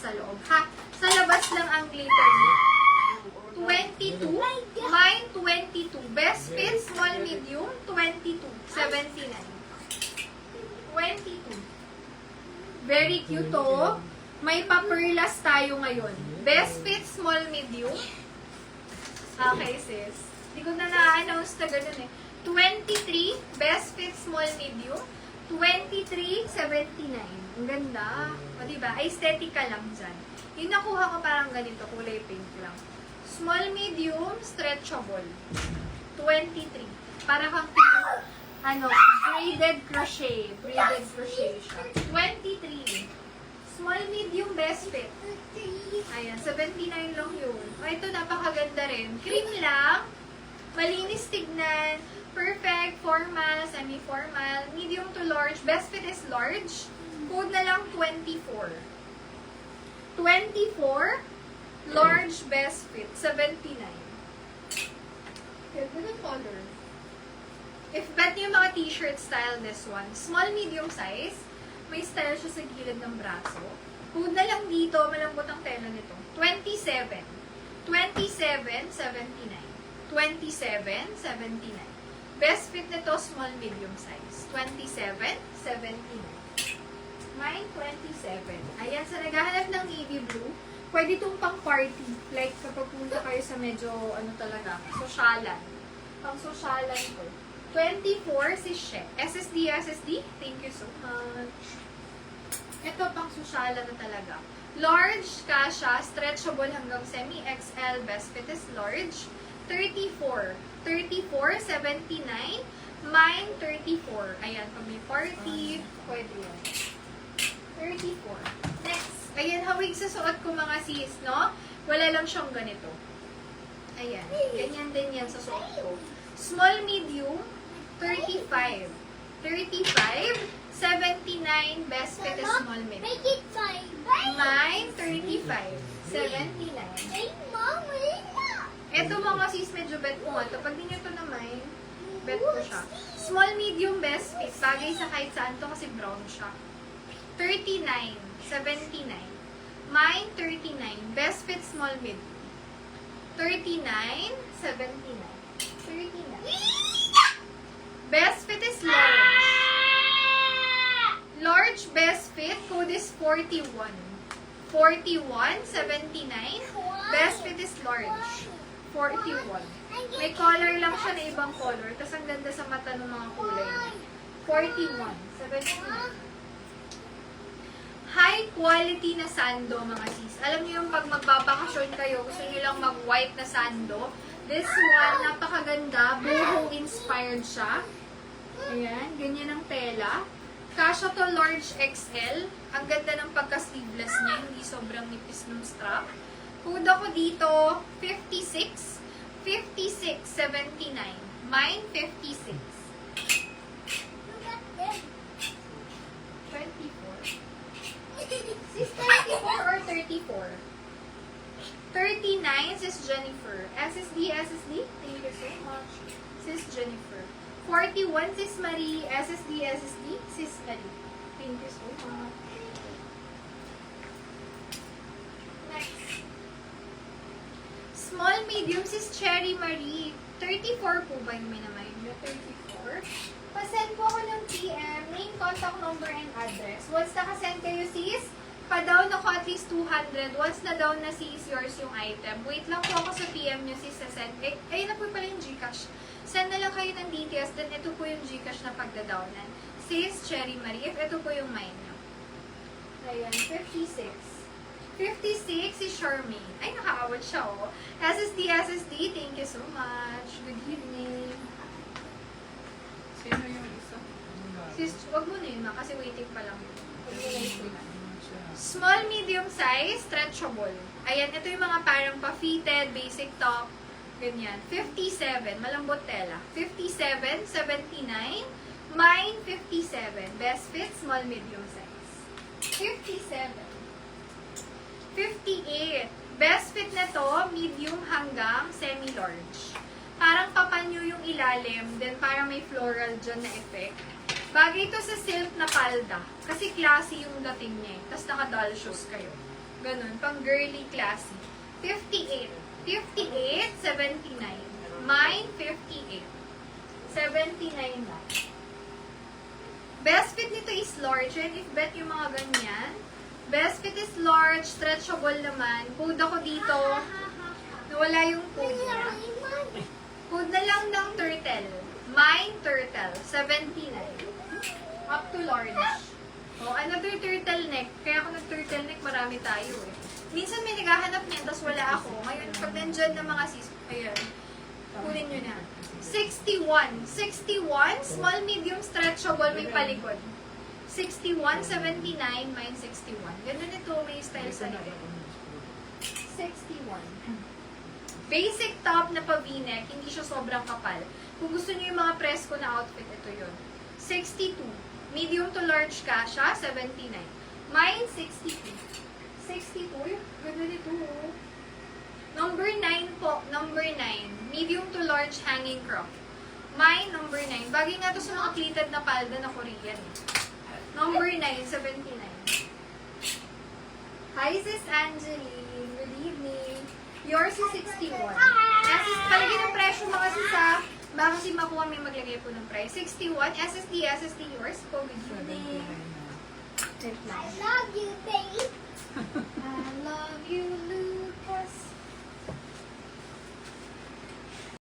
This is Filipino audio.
sa loob, ha? Sa labas lang ang glitter niya. 22. Mine, 22. Best fit, small, medium, 22. 79. 22. Very cute, oh. May paperlas tayo ngayon. Best fit, small, medium. Okay, sis. Hindi ko na na-announce na ganun eh. 23. Best fit, small, medium. 23.79. Ang ganda. O, diba? Aesthetica lang dyan. Yung nakuha ko parang ganito, kulay pink lang. Small, medium, stretchable. 23. Para kang braided crochet. Braided crochet siya. 23. Small, medium, best fit. Ayan, 79 lang yun. O, ito napakaganda rin. Cream lang. Malinis tignan. Perfect, formal, semi-formal, medium to large. Best fit is large. Code na lang 24. 24, large best fit, 79. Ganda ng color. If bet niyo mga t-shirt style, this one. Small, medium size. May style siya sa gilid ng braso. Code na lang dito, malambot ang tela nito. 27. 27, 79. 27, 79. Best fit nito, small, medium size. 27, 79. Mine, 27. Ayan, sa naghahanap ng navy blue, pwede itong pang party. Like, kapag punta kayo sa medyo, talaga, sosyalan. Pang sosyalan ko. 24, si She. SSD, SSD. Thank you so much. Ito, pang sosyalan na talaga. Large, kasha, stretchable hanggang semi-XL. Best fit is large. 34. 34, 79. Mine, 34. Ayan, pag may party, pwede yan. 34. Next. Ayan, hawig sa suot ko mga sis, no? Wala lang siyang ganito. Ayan. Ganyan din yan sa suot ko. Small, medium, 35. 35, 79. Best fit is small, medium. Make it 5. Mine, 35. 79. Hey, Mom, Eto mga sis, medyo bet ko nga ito. Pag di nyo ito naman, Bet ko siya. Small, medium, best fit. Bagay sa kahit saan to kasi brown siya. 39, 79. Mine, 39. Best fit, small, mid. 39, 79. 39. Best fit is large. Large best fit, code is 41. 41, 79. Best fit is large. 41. May color lang siya na ibang color. Tapos ang ganda sa mata ng mga kulay. 41, 79. High quality na sando, mga sis. Alam niyo yung pag magbabakasyon kayo, gusto niyo lang mag-white na sando. This one, napakaganda. Boho inspired siya. Ayan, ganyan ang tela. Kasha to large XL. Ang ganda ng pagka-sleeveless niya. Hindi sobrang nipis ng strap. Code ako dito, 56. 56, 79. Mine, 56. 24. Sis 24 or 34? 39, Sis Jennifer. SSD, SSD. Thank you so much. Sis Jennifer. 41, Sis Marie. SSD, SSD. Sis Ali. Thank you so much. Next. Small, medium, Sis Cherry Marie. 34 po ba yung minamay nyo? 34. Pa-send po ako ng PM, name, contact number, and address. Once nakasend kayo, sis, pa-down ako at least 200. Once na-down na, sis, yours yung item. Wait lang po ako sa PM nyo, sis, sa send. Ayun na po pala yung Gcash. Send na lang kayo ng details, then ito po yung Gcash na pagdadownan. Sis Cherry Marie, if ito po yung mine nyo. Ayan, 56. 56 si Charmaine. Ay, nakaawat siya, oh. SSD, SSD, thank you so much. Good evening. Sino yung isa? Sis, wag mo na yun, ma, kasi waiting pa lang yun. Small, medium size, stretchable. Ayan, ito yung mga parang pa-fitted, basic top, ganyan. 57, malambot tela. 57, 79. Mine, 57. Best fit, small, medium size. 57. 58. Best fit na to, medium hanggang semi-large. Parang papanyo yung ilalim, then parang may floral dyan na effect. Bagay ito sa silk na palda. Kasi classy yung dating niya. Tapos naka-doll shoes kayo. Ganun, pang girly classy. 58. 58, 79. Mine, 58. 79 na. Best fit nito is large. And if bet yung mga ganyan, best fit is large, stretchable naman. Code ako dito. Nawala yung code niya. Code na lang ng turtle. Mine, turtle. 79. Up to large. Oh, another turtleneck. Kaya ako nag-turtleneck, marami tayo eh. Minsan may naghahanap niyan, tapos wala ako. Ngayon, pag nandyan na mga sis, ayan. Kunin nyo na. 61. 61, small, medium, stretchable, may palikod. 61, 79, mine 61. Ganun ito, may style sa likod. 61. Basic top na pa-v-neck, hindi siya sobrang kapal. Kung gusto niyo yung mga presko na outfit, ito yun. 62. Medium to large kasha, 79. Mine, 62. 62. Ganda nito. Number 9 po. Number 9. Medium to large hanging crop. Mine, number 9. Bagay nga ito sa mga pleated na palda na Korean. Number 9, 79. Hi, Sis Angeline. Good evening. Yours is 61. Palagi ng presyo mga sis ha. Baka si makuha may maglagay po ng price. 61. SSD yours po. Good evening. I love you